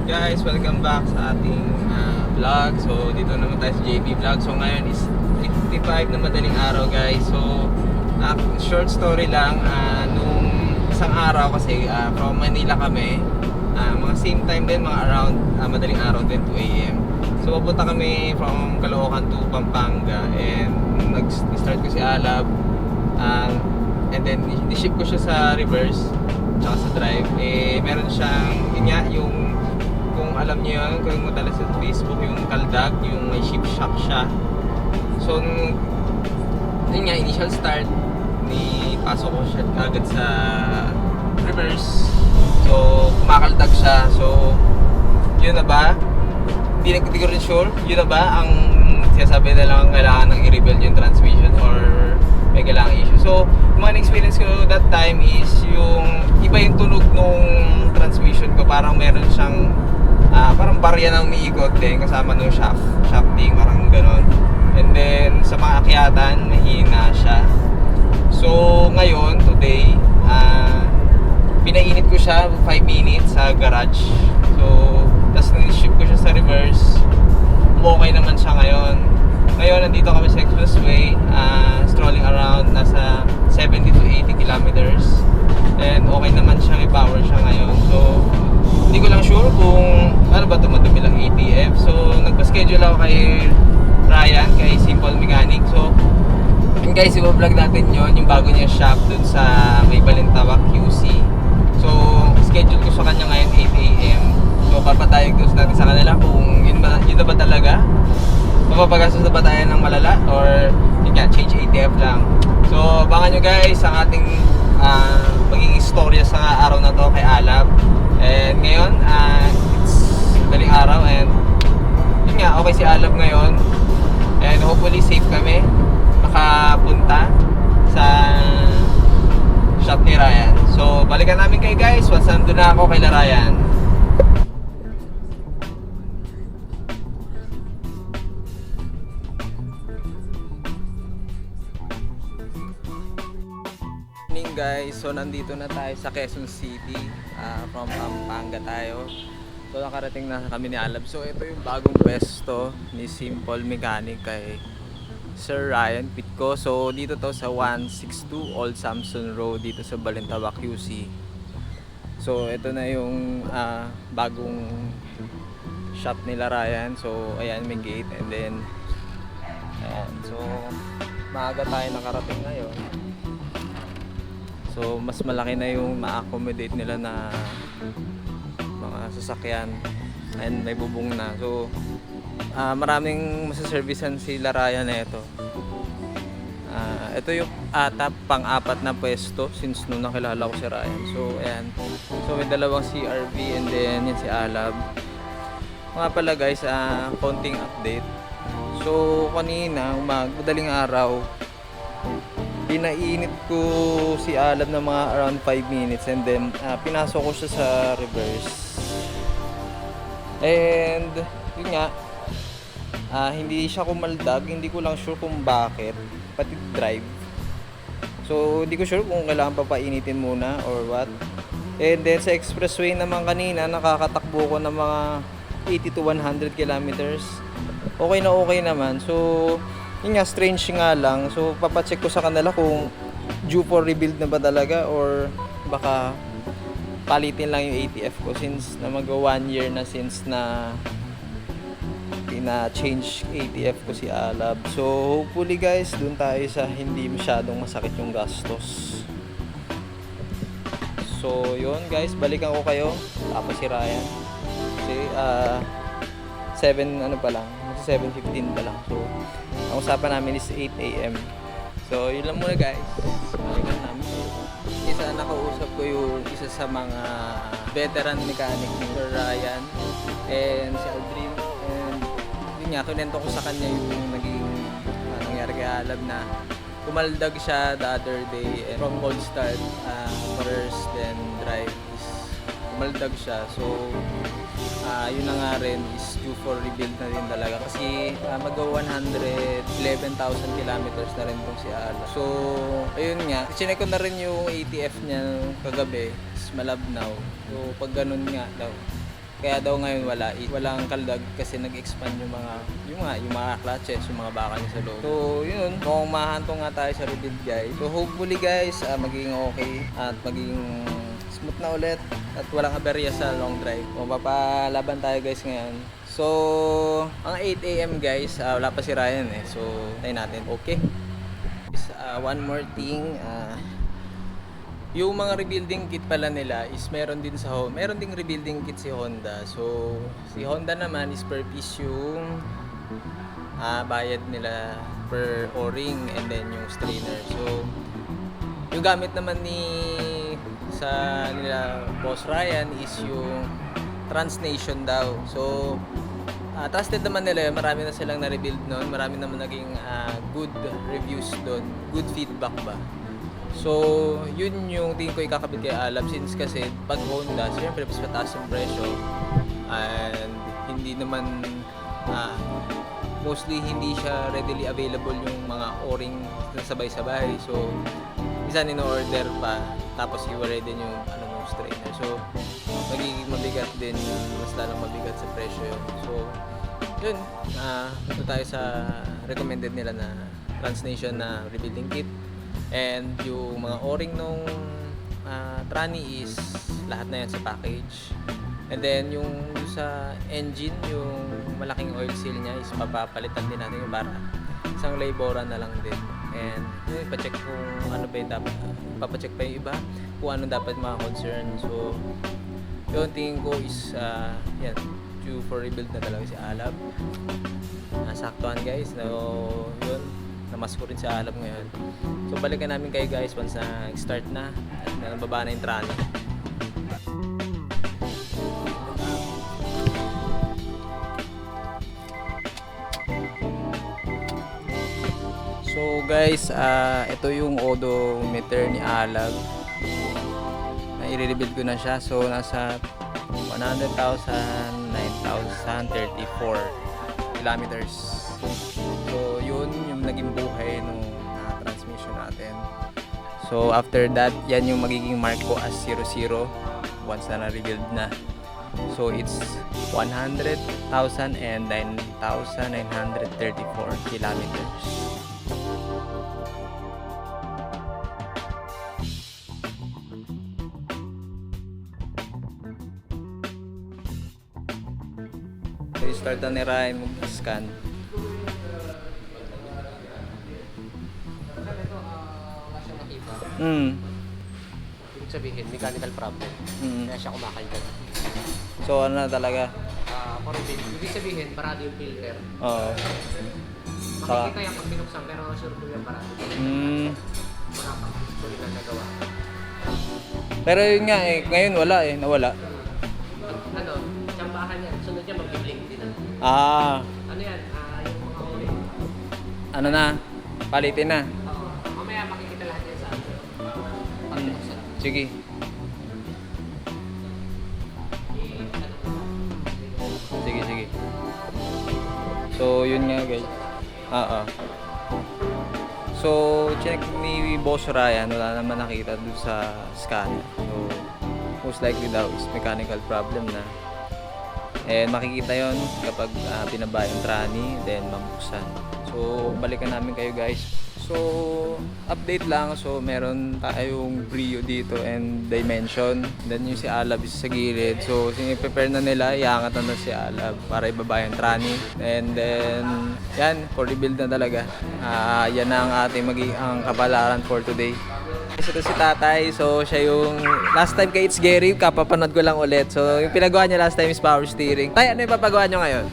Guys, welcome back sa ating vlog. So, dito naman tayo sa JB Vlog. So, ngayon is 8:55 na madaling araw, guys. So, short story lang. Nung isang araw kasi from Manila kami, mga same time din, mga around madaling araw din, 2 a.m. So, papunta kami from Caloocan to Pampanga. And nag-start ko si Alab. And then, i-ship ko siya sa reverse tsaka sa drive. Meron siyang, yun nga, yung kung alam niyo yun, kung madala sa Facebook, yung Kaldag, yung may ship shock siya. So, yun nga, initial start, pasok ko siya agad sa reverse. So, kumakaldag siya. So, yun na ba? Hindi ko rin sure. Yun na ba ang sinasabi na lang kailangan ng i-rebuild yung transmission or may kailangan issue. So, yung mga experience ko that time is yung iba yung tunog nung transmission ko. Parang meron siyang parang barya na umiikot din kasama nung shafting, parang ganon. And then sa mga akyatan, mahina siya. So ngayon, today, pinainit ko siya 5 minutes sa garage. So, tapos nag-ship ko siya sa reverse. Okay naman siya ngayon. Ngayon, nandito kami sa expressway, strolling around, nasa 70 to 80 kilometers. And okay naman siya, may power siya ngayon. So, hindi ko lang sure kung ano ba ito, madumi lang ATF. So, nagpa-schedule ako kay Ryan, kay Simple Mechanic. So, yun guys, i-vlog natin yun, yung bago niya shop dun sa may Balintawak QC. So, schedule ko sa kanya ngayon 8 a.m. So, papadiagnose natin sa kanila kung yun na ba talaga. Mapapagastos na ba tayo ng malala or yun nga, change ATF lang. So, abangan nyo guys ang ating magiging istorya sa araw na to kay Alab. And ngayon, it's daling araw and yun nga, okay si Alab ngayon. And hopefully safe kami makapunta sa shop ni Ryan. So, balikan namin kayo guys once nandun na ako kay Ryan. Guys, so nandito na tayo sa Quezon City, from Pampanga tayo. So nakarating na kami ni Alab. So ito yung bagong pwesto ni Simple Mechanic kay Sir Ryan Pitco. So dito to sa 162 Old Samson Road dito sa Balintawak QC. So ito na yung bagong shop nila Ryan. So ayan, may gate and then ayan. So maaga tayo nakarating ngayon. So mas malaki na yung ma-accommodate nila na mga sasakyan and may bubong na. So maraming masaservisan si Ryan na ito. Ito yung pang-apat na pwesto since nung nakilala ko si Ryan. So ayan. So may dalawang CRV and then yan si Alab. Mga pala guys, konting update. So kanina, madaling araw, pinainit ko si Alab na mga around 5 minutes and then pinasok ko siya sa reverse. And yun nga, hindi siya kumaldag, hindi ko lang sure kung bakit, pati drive. So hindi ko sure kung kailangan pa painitin muna or what. And then sa expressway naman kanina, nakakatakbo ko ng mga 80 to 100 kilometers. Okay na okay naman. So yun nga, strange nga lang. So papacheck ko sa kanila kung due for rebuild na ba talaga or baka palitin lang yung ATF ko since na mag 1 year na since na ina-change ATF ko si Alab. So hopefully guys, dun tayo sa hindi masyadong masakit yung gastos. So yun guys, balikan ko kayo tapos si Ryan kasi 7 ano pa lang, 7:15 pa lang. So ang usapan namin is 8 a.m. So yun lang muna guys, balikan namin. Isa nakausap ko yung isa sa mga veteran mechanic ni Sir Ryan and si Aldrin. And yun nga, kunento ko sa kanya yung naging nangyari kay Alab na kumaldag siya the other day and from cold start, first then drive is kumaldag siya. So yun na nga rin is due for rebuild na rin talaga kasi mag-111,000 kilometers na rin itong si Ala. So ayun nga, chinek ko na rin yung ATF niya kagabi, is malabnaw. So pag ganun nga daw, Kaya daw ngayon walang kaldag kasi nag-expand yung mga clutches, yung mga bakal niya sa loob. So yun, kung mahantong nga tayo sa rebuild guys. So hopefully guys, magiging okay at magiging smooth na ulit at walang aberya sa long drive. Kung papalaban tayo guys ngayon. So ang 8 AM guys, wala pa si Ryan eh. So tayo natin. Okay. One more thing, yung mga rebuilding kit pala nila is meron ding rebuilding kit si Honda. So si Honda naman is per piece yung bayad nila per o-ring and then yung strainer. So yung gamit naman sa nila Boss Ryan is yung Transnation daw. So trusted naman nila, marami na silang na-rebuild noon, marami naman naging good reviews doon, good feedback ba. So, yun yung tingin ko ikakabit kay Alab since kasi pag Honda, siyempre mas mataas yung presyo and hindi naman mostly hindi siya readily available yung mga o-ring na sabay-sabay. So, minsan in-order pa tapos iwalay din yung strainer. So, magiging mabigat din, mas lalong mabigat sa presyo yun. So, yun, ito tayo sa recommended nila na Transnation na rebuilding kit. And yung mga o-ring nung tranny is lahat na yan sa package. And then yung sa engine, yung malaking oil seal niya is papapalitan din natin yung para isang laboran na lang din. And yun, ipacheck kung ano ba yung dapat, papacheck pa yung iba kung ano dapat mga concern. So yun, tingin ko is yan, due for rebuild na talaga si Alab. Saktuhan guys, so yun, namas ko rin si Alab ngayon. So balikan namin kayo guys once na start na at nababa na yung tranny. So guys, ito yung odometer ni Alab. I-rebuild ko na siya. So nasa 100,9,034 kilometers. So yun yung naging buhay nung transmission natin. So after that, yan yung magiging mark ko as 00 once na na-rebuild na. So it's 100,009,934 kilometers. So start na ni Ryan mag-scan. Ibig sabihin, mechanical problem. Kaya siya kumakaldag. So ano na talaga? Ibig sabihin, parado yung filter. Oo. Makikita yan pag binuksan, pero sure ko yung parado. Wala pa. Sulit na nagawa. Pero yun nga eh, ngayon wala eh, nawala. Ano, tsambahan yan. Sunod niya mag-blink din. Ano yan? Yung mga huli. Ano na? Palitin na. Mamaya makikita lahat yan sa atin. Pag binuksan. Sige. Sige. So, yun nga guys. So, check ni Boss Ryan, wala naman nakita dun sa scanner. So, most likely daw is mechanical problem na. And makikita yon kapag binaba yung tranny, then mabuksan. So, balikan namin kayo guys. So, update lang. So, meron tayong Brio dito and Dimension. Then yung si Alab is sa gilid. So, siniprepare na nila. Iangat na si Alab para ibaba yung tranny. And then, yan, for rebuild na talaga. Yan na ang ating ang kapalaran for today. Ito si Tatay. So, siya yung last time kay It's Gary. Kapapanood ko lang ulit. So, yung pinagawa niya last time is power steering. Tay, ano yung papagawa niyo ngayon?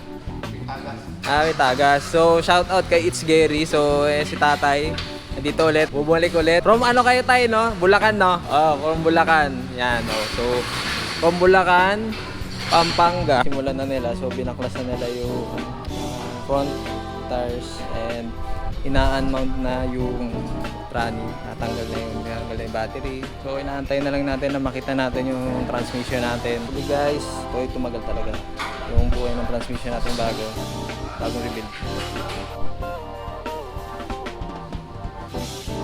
May tagas. So, shout out kay It's Gary. So, si Tatay. Dito ulit. Bumalik ulit. From ano kayo tayo, no? Bulacan, no? From Bulacan. Yan, no? So, from Bulacan, Pampanga. Simulan na nila. So, binaklas na nila yung front tires and ina-unmount na yung tranny. Natanggal na yung battery. So, inaantay na lang natin na makita natin yung transmission natin. So, guys, ito tumagal talaga. Yung buhay ng transmission natin bagong rebuild.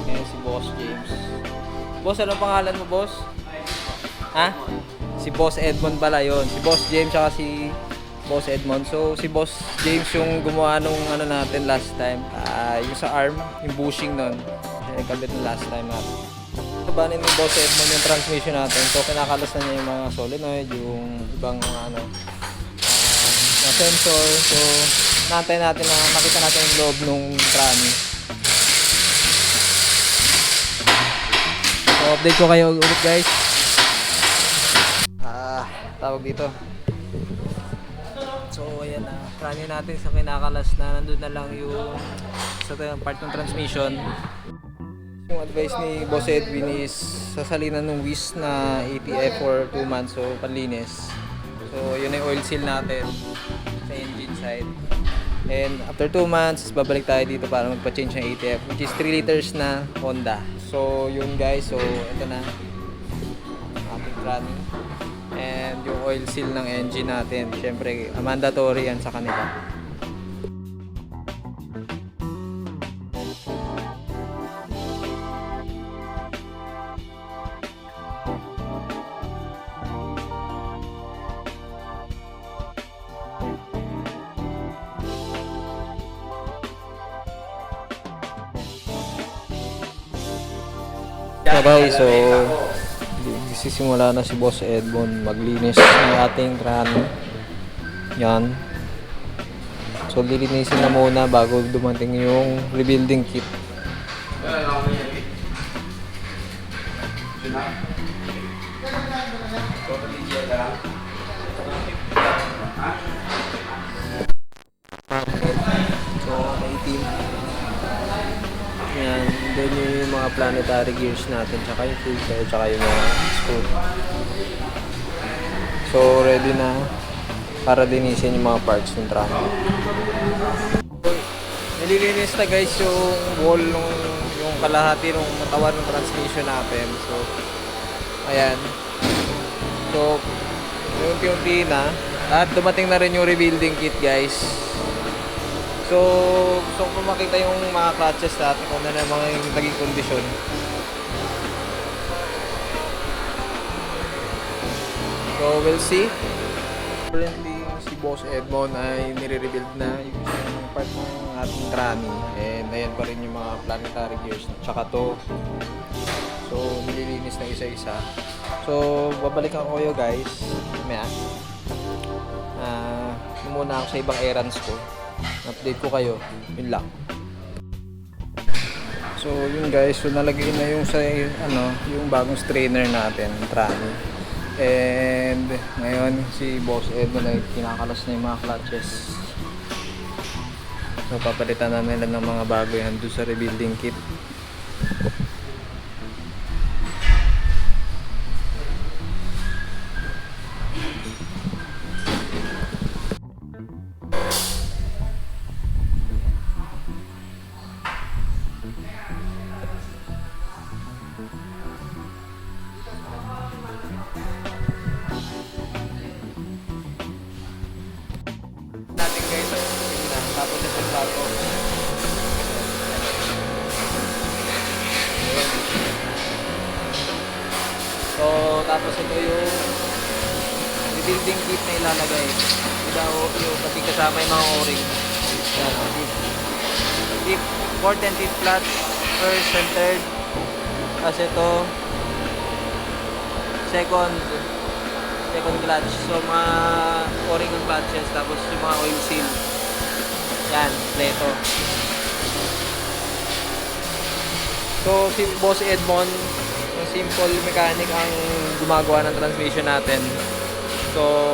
Ngayon si Boss James. Boss, ano pangalan mo, boss? Ha? Si Boss Edmond pala yun. Si Boss James tsaka si Boss Edmond. So si Boss James yung gumawa nung ano natin last time. Yung sa arm, yung bushing nun. Siya nagkabit ng last time natin. So banin ni Boss Edmond yung transmission natin. So kinakalas na niya yung mga solenoid, yung ibang mga ano, mga sensor. So naantay natin na makita natin yung loob nung tranny. So update ko kayo ulit guys. Tawag dito. So ayan na, tranny natin sa kinakalas na nandun na lang yung sa part ng transmission. Yung advice ni Boss Edwin is sasalinan ng WIS na ATF for 2 months, so panlinis. So yun yung oil seal natin sa engine side. And after 2 months, babalik tayo dito para magpa-change ng ATF, which is 3 liters na Honda. So yun guys, so ito na ating tranny. And yung oil seal ng engine natin, syempre mandatory yan sa kanila. Okay, so sisimula na si Boss Edmond maglinis ng ating tranny. Yan. So lilinisin na muna bago dumating yung rebuilding kit. So may team. Yan, then yung mga planetary gears natin, tsaka yung filter, tsaka yung mga screw. So ready na para linisin yung mga parts ng tranny. Nililinis na guys yung wall yung kalahati ng katawan ng transmission natin. So ayan. So unti-unti na at dumating na rin yung rebuilding kit guys. So kung makita yung mga clutches natin kung ano na mga naging kondisyon. So we'll see. Currently si Boss Edmond ay nire-rebuild na yung part ng ating tranny. And ayan pa rin yung mga planetary gears tsaka to. So nililinis na isa-isa. So babalikan ko kayo guys. Mamaya. Muna ako sa ibang errands ko. Update ko kayo, yun lang. So yun guys, so nalagay na yung sa yung bagong strainer natin, tranny. And ngayon si Boss Edmond ay kinakalas na yung mga clutches. So papalitan na nila ng mga bago yan doon sa rebuilding kit. Tapos ito bago. So tapos ito yung rebuilding kit na ilalagay. Ito yung pati kasama yung mga o-ring. Yan, tip 4 and tip flat, first and third. Tapos ito second clutch. So mga o-ring ng clutches, tapos yung mga oil seal. Yan, pleto. So si Boss Edmond, yung simple mechanic ang gumagawa ng transmission natin. So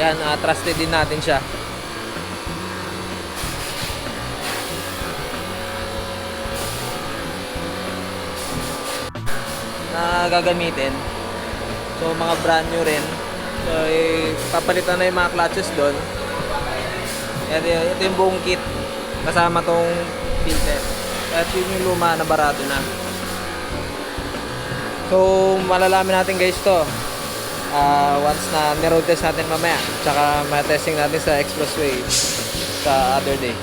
yan, trusted din natin siya. Na gagamitin. So mga brand new rin. So papalitan na yung mga clutches doon. Ito yung buong kit kasama tong filter. At yun yung luma na barato na. So malalaman natin guys to once na niroad test natin mamaya. Tsaka ma-testing natin sa expressway sa other day.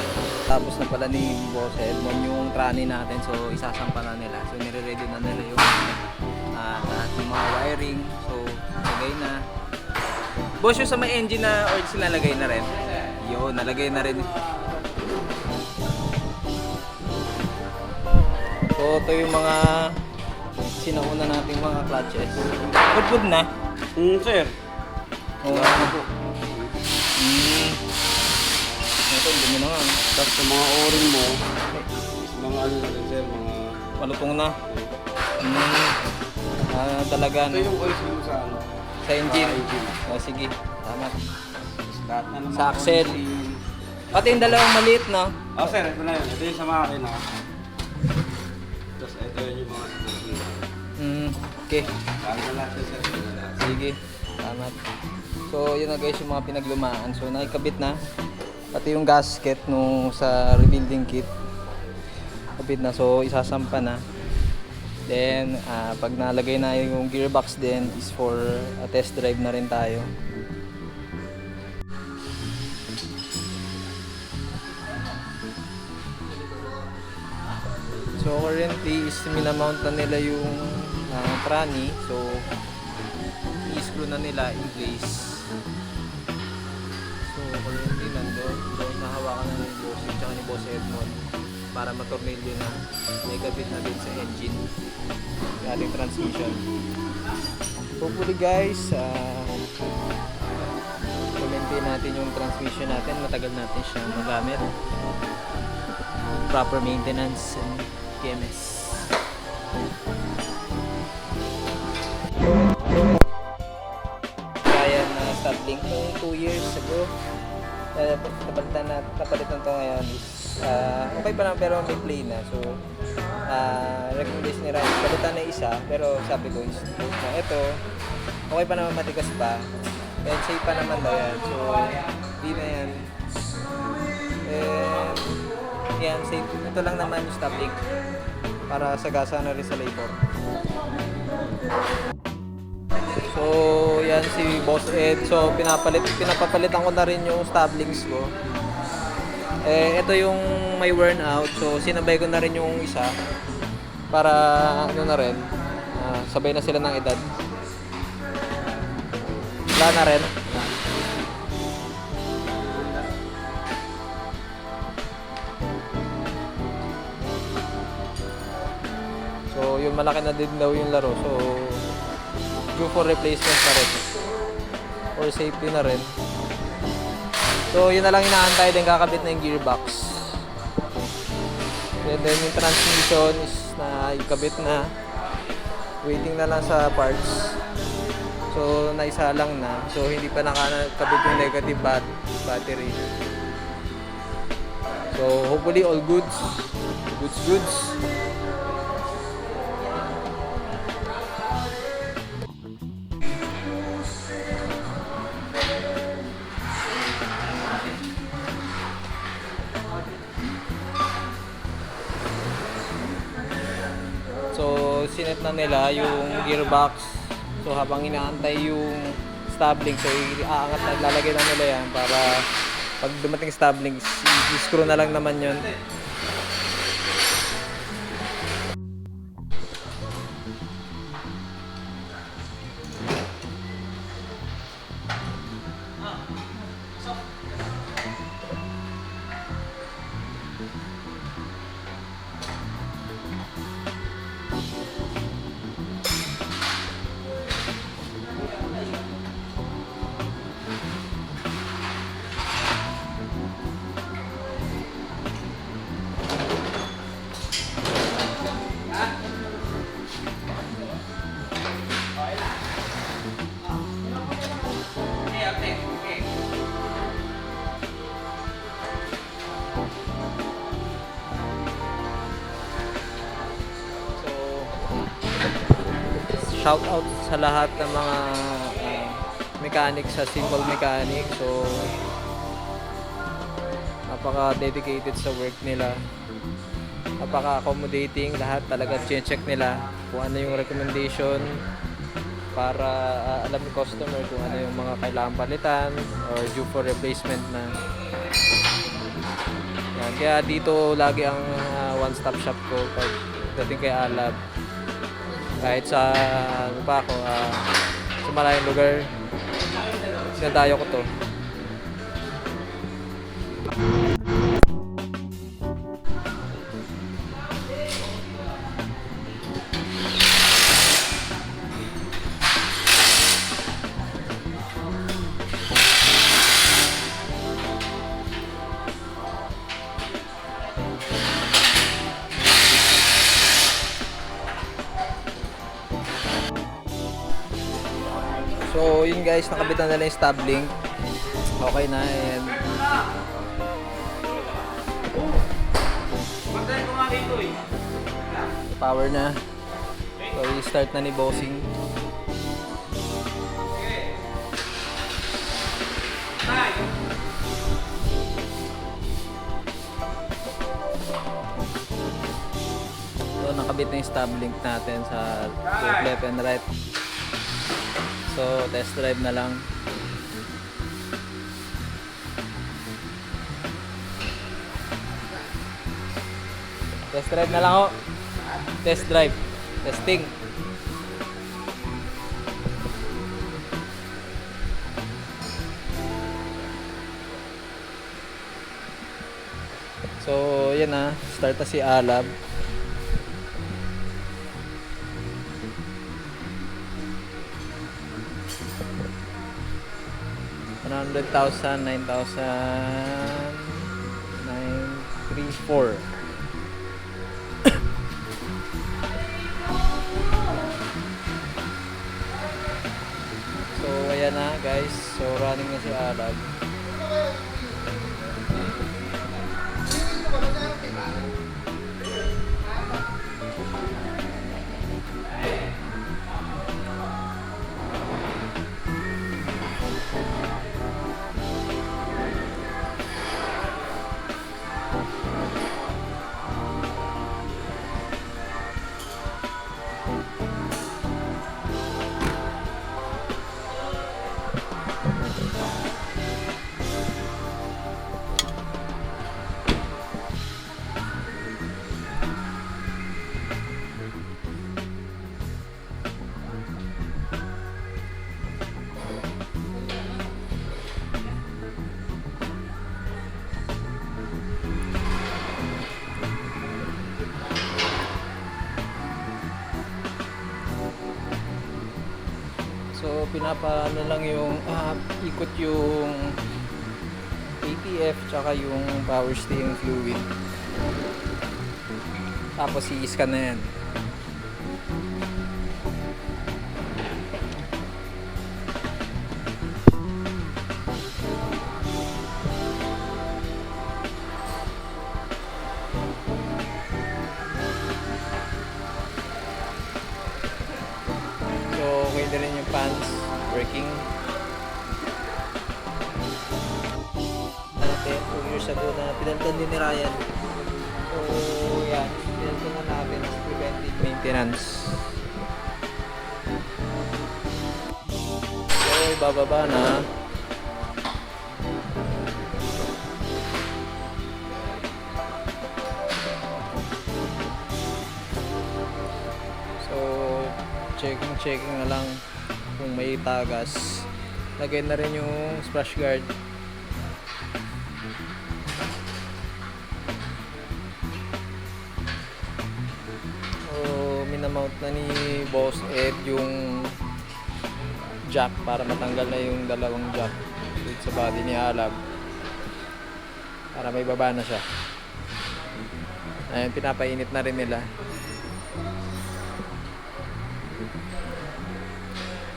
Tapos na pala ni Boss Edmond yung tranny natin. So isasampa na nila. So nire-ready na nila yung lahat ng mga wiring. So, nalagay na. Boss, yung sa may engine na oils nalagay na rin. Yun, nalagay na rin. So, ito yung mga sinauna nating mga clutches. Good na. Sir. Oo. Ito, dumi na nga. Tapos sa mga o-ring mo, mga ano na rin sir, mga... Malutong na. Talaga, Ito no? yung oil mo sa ano? Sa engine. Sa engine. Oh, sige. Tama. Lahat na naman. Sa axle. Pati yung dalawang maliit, no? Oh sir, ito na yun. Ito yung sa makina. Tapos ito yung mga sasakyan. Okay. Saan na lahat sir? Sige. Tama. So, yun na guys, yung mga pinaglumaan. So, nakikabit na. Pati yung gasket nung sa rebuilding kit. Kabit na. So, isasampa na. Then, pag nalagay na yung gearbox din is for a test drive na rin tayo. So, currently is minamount na nila yung tranny. So, i-screw na nila in place. So, currently nandun. So, nahawakan na ng boss at ni Boss Edmond para matornilyo na. May kabit na din sa engine. Yung ating transmission. Hopefully guys, maintain natin yung transmission natin. Matagal natin siyang magamit. Proper maintenance and PMS. Kaya na Starlink noong 2 years ago. Napalitan to ngayon is okay pa lang pero may play na. So, recommendation ni Ryan, palitan na isa pero sabi ko is na ito, okay pa naman, matigas pa. And safe pa naman daw yan. So, di na yan. And, yan, safe. Ito lang naman yung Starlink para sagasa na rin sa labor. So, yan si Boss Ed. So, pinapapalitan ko na rin yung stabilings ko. Ito yung may worn out. So, sinabay ko na rin yung isa para ano na rin, sabay na sila ng edad. Wala na rin. So, yung malaki na din daw yung laro. So, due for replacement na rin. Or safety na rin. So, yun na lang inaantay din, kakabit na yung gearbox. And then yung transmission is na ikabit na. Waiting na lang sa parts. So, naisa lang na. So, hindi pa nakakabit yung negative battery. So, hopefully all goods. Goods. So, sinet na nila yung gearbox. So, habang inaantay yung stabling, so iaangat na, lalagay na nila yan para pag dumating stabling, i-screw na lang naman yun. Shout out sa lahat ng mga mechanic sa Simple Mechanic. So, napaka-dedicated sa work nila. Napaka-accommodating. Lahat talaga check nila kung ano yung recommendation para alam ng customer kung ano yung mga kailangan palitan or due for replacement na. Yan. Kaya dito lagi ang one-stop shop ko pag dating kay Alab. Kahit sa ano pa ako, sa malayong lugar, sinadayo ko to. So yun guys, nakabitan na lang yung stub link. Okay na, and power na. So i-start na ni Bossing. So nakabit na yung stub link natin sa both left and right. So test drive na lang. Test drive na lang ho. Test drive. Testing. So, yan na. Start na si Alab. $100,000, 9,934. So, ayan na guys. So, running na si Alab. So pinapaano lang yung ikot yung ATF tsaka yung power steering fluid. Tapos i-scan na yan. So okay na rin yung fans working. Natin 2 years ago na pinalitan din ni Ryan. So yan, pinalitan na natin sa preventive maintenance. So bababa na. So checking na lang kung may tagas. Lagay na rin yung splash guard. So minamount na ni Boss Ed yung jack para matanggal na yung dalawang jack dito sa body ni Alab para may baba na siya. Ayun, pinapainit na rin nila.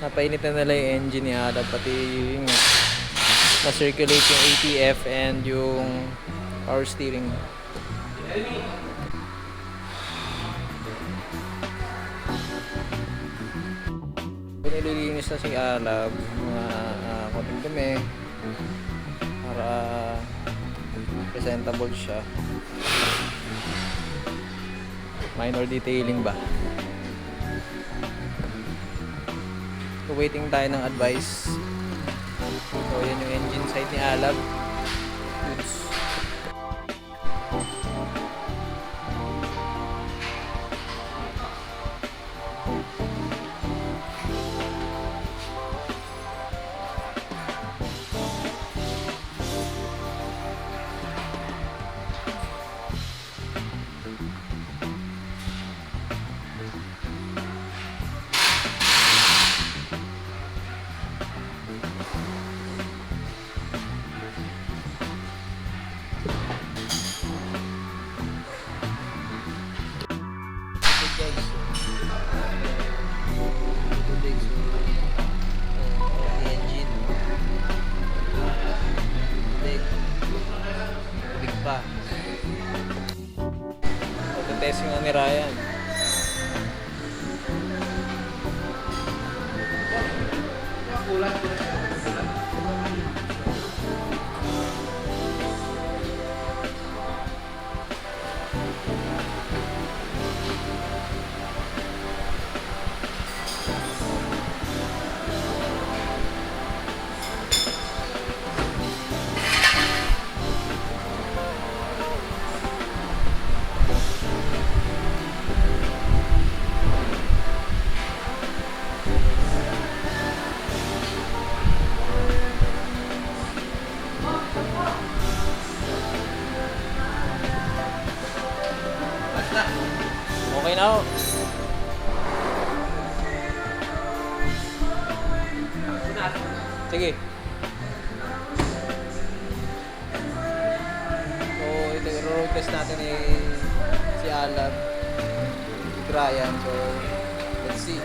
Napainit na nila yung engine ni Alab, pati yung na-circulate yung ATF and yung power steering. Nililinis na si Alab mga konting dumi para presentable siya. Minor detailing ba? So waiting tayo ng advice. So yan yung engine side ni Alab. Goods. testing nga ni Ryan. Okay na ako. Sige. So, ito yung road test natin si Alab, si Ryan. So, let's see.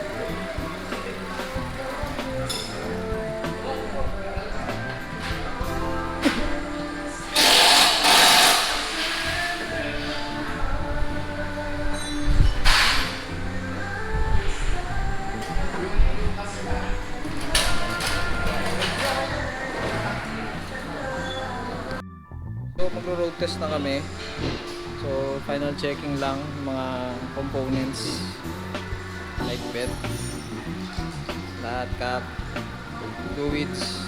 So magro-road test na kami. So final checking lang mga components like bed, lahat, cap, fluids.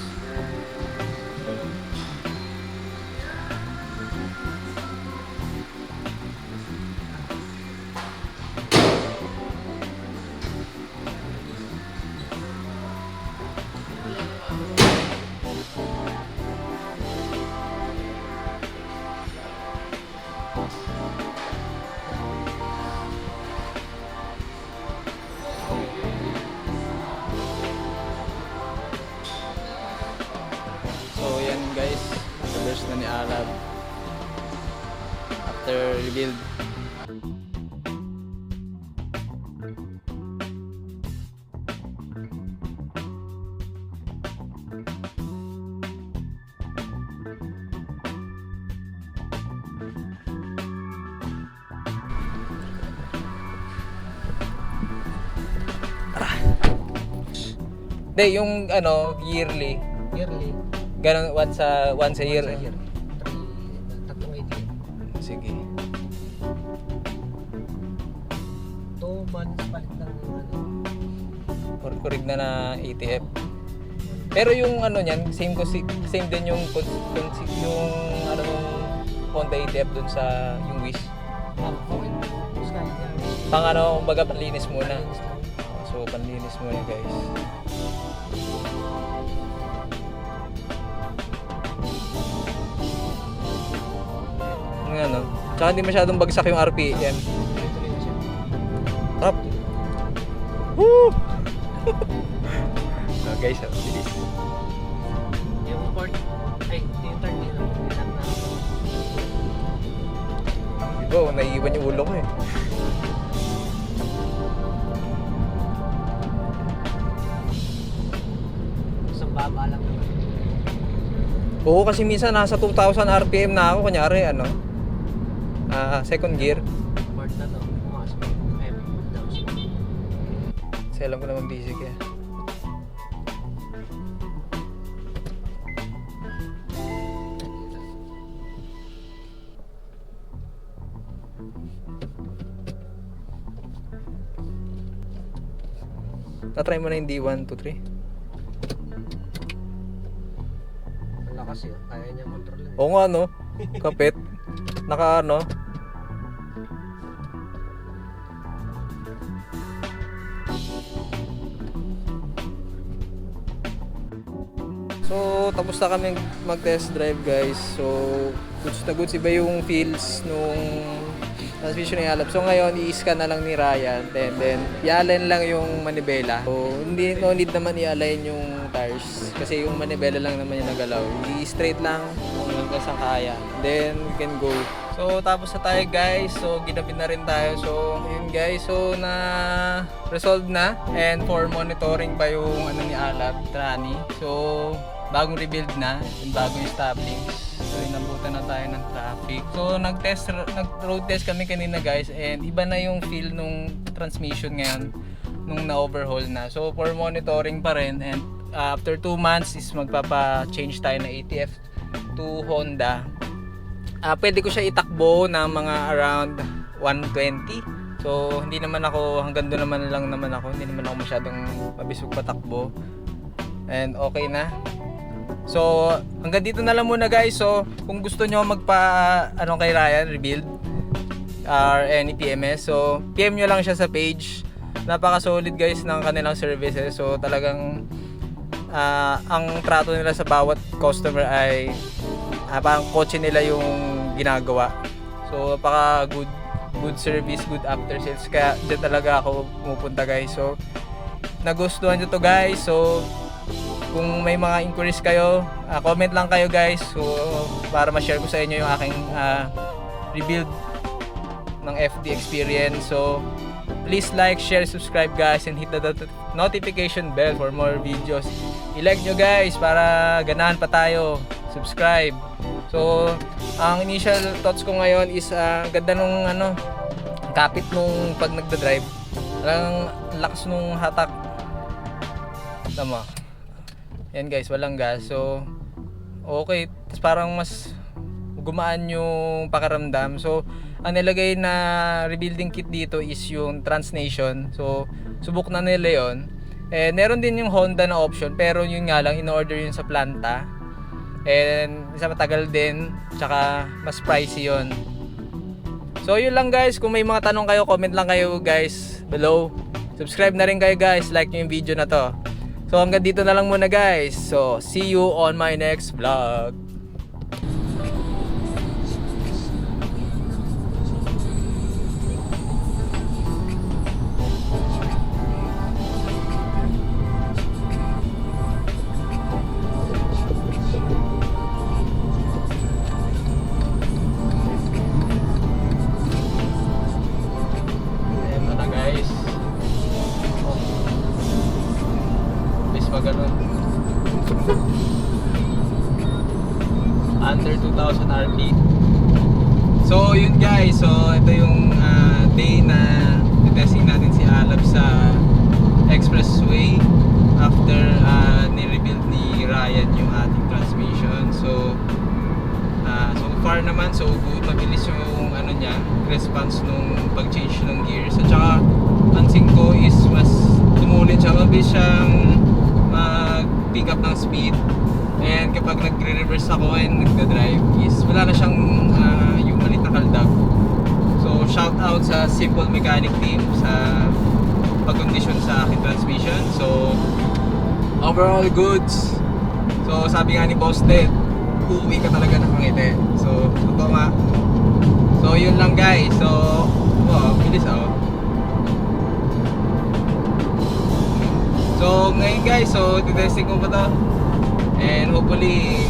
So yan guys, sabers na ni Alab after rebuild. Hindi, yung ano, yearly. Yearly. Ganun, once a year. Tatlong idea. Sige. 2 months palit lang yung ano. Kurig na na ATF. Pero yung ano niyan, same din yung yung ano Honda ATF dun sa yung Wish. Okay. Sky niya. Pang ano, kumbaga panlinis muna. So panlinis muna guys. Ang ano, tsaka hindi masyadong bagsak yung RPM. Tuloy-tuloy na siya. Up! Woo! So guys, bilis. Yung port, ay, yung turn nila. Diba, naiiwan yung ulo ko eh. Isang baba lang naman. Oo, kasi minsan nasa 2,000 RPM na ako, kunyari ano, second gear. Port na to. Mga speed. Down speed. Kasi alam ko naman busy kaya. Na-try mo na yung D1, 2, 3? Ang lakas yun. Kaya niya control yun. Oo nga no, kapit. Naka ano. So, tapos na kami mag-test drive guys. So, goods na goods. Iba yung feels nung transmission ni Alab. So, ngayon, i-scan na lang ni Ryan. Then i-align lang yung manibela. So, no need naman i-align yung tires. Kasi yung manibela lang naman yung nagalaw. I-straight lang kung hanggang saan kaya. Then, we can go. So, tapos na tayo guys. So, ginabit na rin tayo. So, yun guys. So, na-resolve na. And for monitoring pa yung ano ni Alab, Trani. So, bagong rebuild na. Yung bagong stablings. So inabutan na tayo ng traffic. So nag-road test kami kanina guys, and iba na yung feel nung transmission ngayon nung na-overhaul na. So for monitoring pa rin, and after 2 months is magpapa-change tayo na ATF to Honda. Pwede ko siya itakbo ng mga around 120. So hindi naman ako, hanggang doon naman ako, hindi naman ako masyadong mabisog patakbo. And okay na. So hanggang dito na lang muna guys. So kung gusto nyo kay Ryan rebuild or any PMS, so PM nyo lang siya sa page. Napaka solid guys ng kanilang services. So talagang ang trato nila sa bawat customer ay parang kotse nila yung ginagawa. So napaka good service, good after sales, kaya dyan talaga ako pumupunta guys. So nagustuhan nyo to guys. So kung may mga inquiries kayo, comment lang kayo guys. So para ma-share ko sa inyo yung aking rebuild ng FD experience. So please like, share, subscribe guys, and hit the notification bell for more videos. I-like nyo guys para ganahan pa tayo. Subscribe. So ang initial thoughts ko ngayon is ganda nung kapit nung pag nagda-drive. Parang lakas nung hatak. Tama. Yan guys, walang gas. So okay, tapos parang mas gumaan yung pakaramdam. So ang nilagay na rebuilding kit dito is yung Transnation. So subok na nila yon. Meron din yung Honda na option, pero yun nga lang, in-order yun sa planta. And isa matagal din, tsaka mas pricey yun. So yun lang guys, kung may mga tanong kayo, comment lang kayo guys below. Subscribe na rin kayo guys, like nyo yung video na to. So hanggang dito na lang muna guys. So see you on my next vlog. Under 2,000 RP. So yun guys, so ito yung day na testing natin si Alab sa expressway after ni-rebuild ni Ryan yung ating transmission. So so far naman, so good, mabilis yung niya, response nung pag-change ng gears. At saka pansin ko is mas tumulit siya, mabilis siyang mag-pick up ng speed. And kapag nagre-reverse ako and nagda-drive is wala na siyang yung malit na kaldag. So shout out sa Simple Mechanic team sa pag-condition sa aking transmission. So overall goods. So sabi nga ni Boss Ted, uuwi ka talaga nakangiti. So totoo nga. So yun lang guys. So bilis ako. So ngayon guys, so titesting ko pa to. And hopefully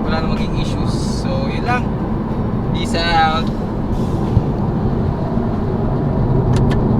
wala na maging issues